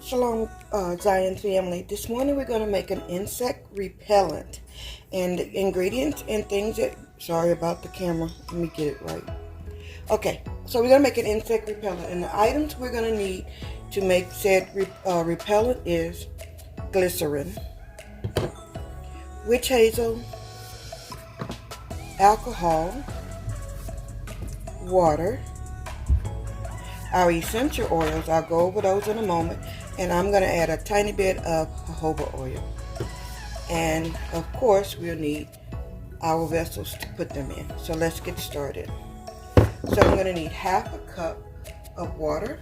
Shalom, Zion family. This morning we're going to make an insect repellent. And the ingredients and things that, sorry about the camera, let me get it right. Okay, so we're going to make an insect repellent. And the items we're going to need to make said repellent is glycerine, witch hazel, alcohol, water, our essential oils. I'll go over those in a moment. And I'm going to add a tiny bit of jojoba oil. And of course, we'll need our vessels to put them in. So let's get started. So I'm going to need half a cup of water.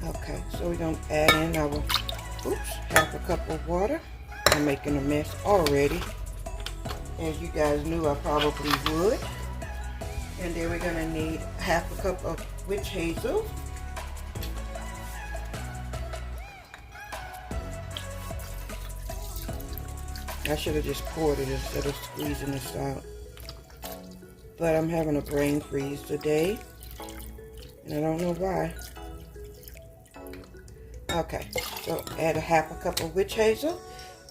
Okay, so we're going to add in our, half a cup of water. I'm making a mess already. As you guys knew, I probably would. And then we're going to need half a cup of witch hazel. I should have just poured it instead of squeezing this out. But I'm having a brain freeze today. And I don't know why. Okay, so add a half a cup of witch hazel.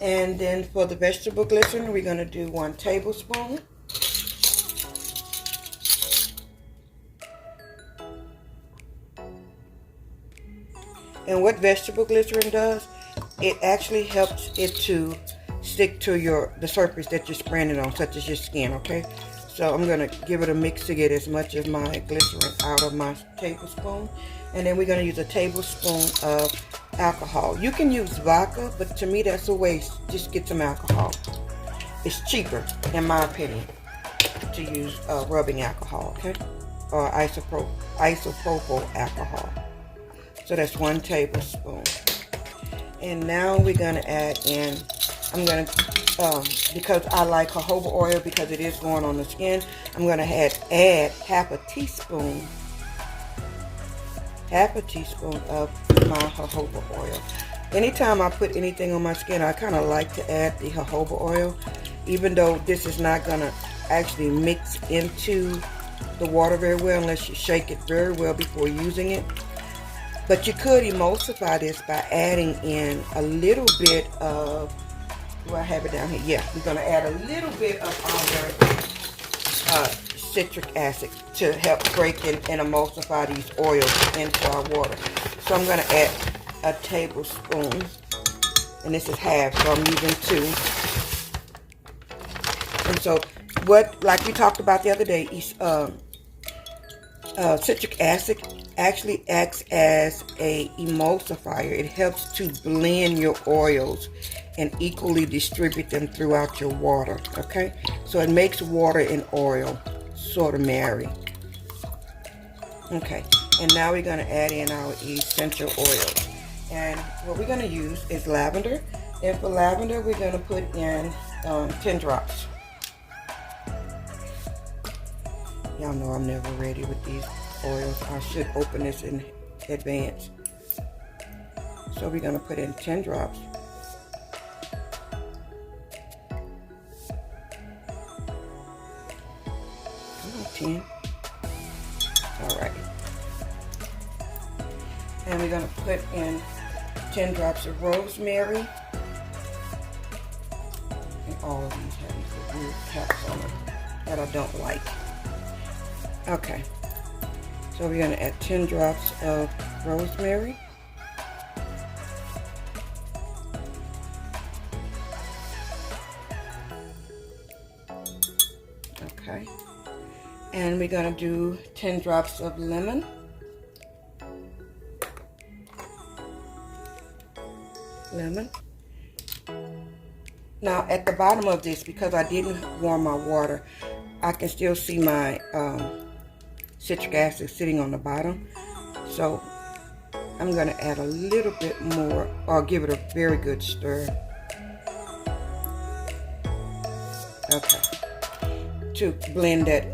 And then for the vegetable glycerin, we're going to do 1 tablespoon. And what vegetable glycerin does, it actually helps it to stick to the surface that you're spraying it on, such as your skin, okay? So I'm going to give it a mix to get as much of my glycerin out of my tablespoon. And then we're going to use a tablespoon of alcohol. You can use vodka, but to me that's a waste. Just get some alcohol. It's cheaper, in my opinion, to use rubbing alcohol, okay? Or isopropyl alcohol. So that's 1 tablespoon. And now we're going to add in, I'm going to, because I like jojoba oil because it is going on the skin, I'm going to add half a teaspoon of my jojoba oil. Anytime I put anything on my skin, I kind of like to add the jojoba oil, even though this is not going to actually mix into the water very well unless you shake it very well before using it. But you could emulsify this by adding in a little bit of, do I have it down here? Yeah, we're going to add a little bit of our citric acid to help break in and emulsify these oils into our water. So I'm going to add a tablespoon, and this is half, so I'm using 2. And so what, like we talked about the other day, citric acid actually acts as a emulsifier. It helps to blend your oils and equally distribute them throughout your water, okay? So it makes water and oil sort of marry. Okay, and now we're going to add in our essential oils. And what we're going to use is lavender. And for lavender, we're going to put in 10 drops. Y'all know I'm never ready with these oils. I should open this in advance. So we're going to put in 10 drops. Come on, 10. Alright. And we're going to put in 10 drops of rosemary. And all of these have these weird caps on them that I don't like. Okay. So we're going to add 10 drops of rosemary. Okay. And we're going to do 10 drops of lemon. Now at the bottom of this, because I didn't warm my water, I can still see my citric acid sitting on the bottom. So I'm going to add a little bit more, or give it a very good stir. Okay. To blend that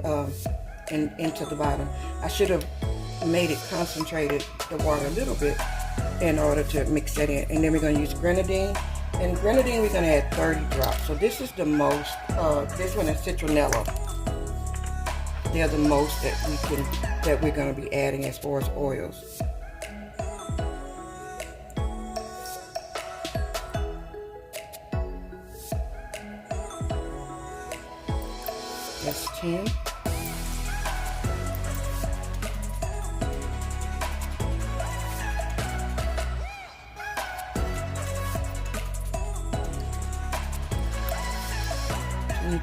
into the bottom. I should have made it concentrated the water a little bit in order to mix that in. And then we're going to use grenadine. And grenadine, we're going to add 30 drops. So this is the most, this one is citronella. they're the most that we're going to be adding as far as oils. That's 10.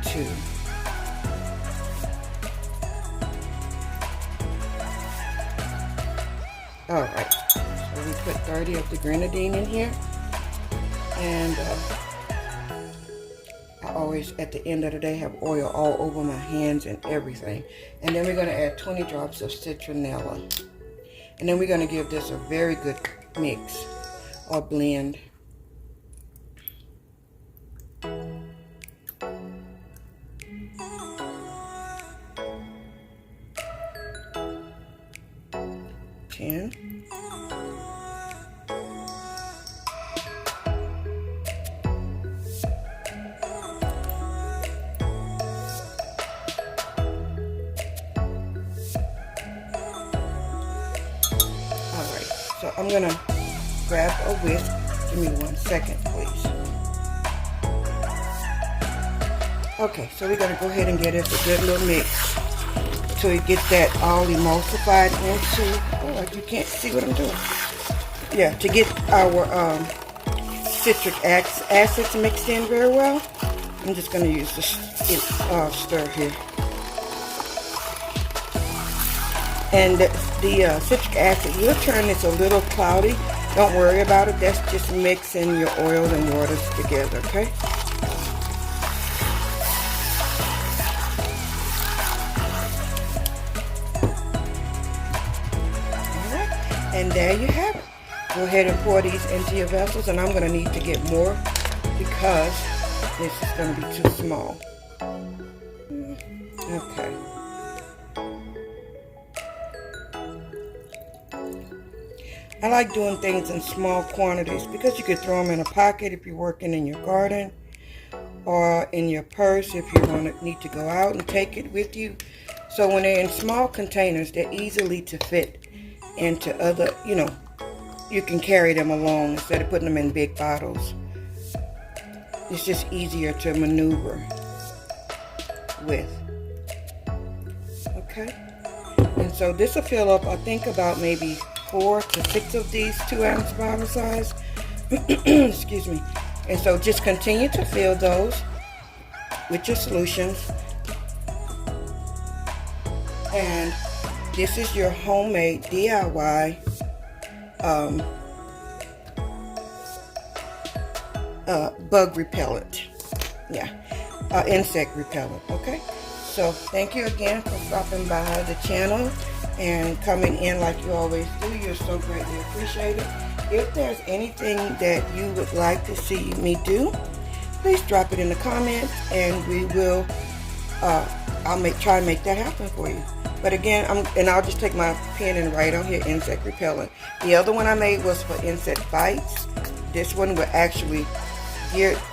Two. All right, so we put 30 of the grenadine in here, and I always at the end of the day have oil all over my hands and everything. And then we're going to add 20 drops of citronella, and then we're going to give this a very good mix or blend. So I'm going to grab a whisk. Give me 1 second, please. Okay, so we're going to go ahead and get us a good little mix so we get that all emulsified into, oh, you can't see what I'm doing. Yeah, to get our citric acids mixed in very well. I'm just going to use the stir here. And the citric acid will turn this a little cloudy. Don't worry about it. That's just mixing your oils and waters together, okay? Alright, and there you have it. Go ahead and pour these into your vessels, and I'm going to need to get more because this is going to be too small. Okay. I like doing things in small quantities because you could throw them in a pocket if you're working in your garden, or in your purse if you need to go out and take it with you. So when they're in small containers, they're easily to fit into other, you can carry them along instead of putting them in big bottles. It's just easier to maneuver with. Okay? And so this will fill up, I think, about maybe 4 to 6 of these 2-ounce bottle size. Excuse me. And so just continue to fill those with your solutions. And this is your homemade DIY bug repellent. Yeah, insect repellent. Okay. So thank you again for stopping by the channel and coming in like you always do. You're so greatly appreciated. If there's anything that you would like to see me do, please drop it in the comments, and we will I'll try and make that happen for you. But again, I'll just take my pen and write on here insect repellent. The other one I made was for insect bites. This one will actually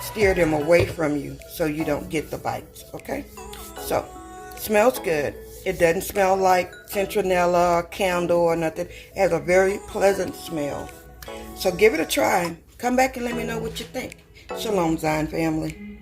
steer them away from you so you don't get the bites. Okay, so smells good. It doesn't smell like citronella or candle or nothing. It has a very pleasant smell. So give it a try. Come back and let me know what you think. Shalom, Zion family.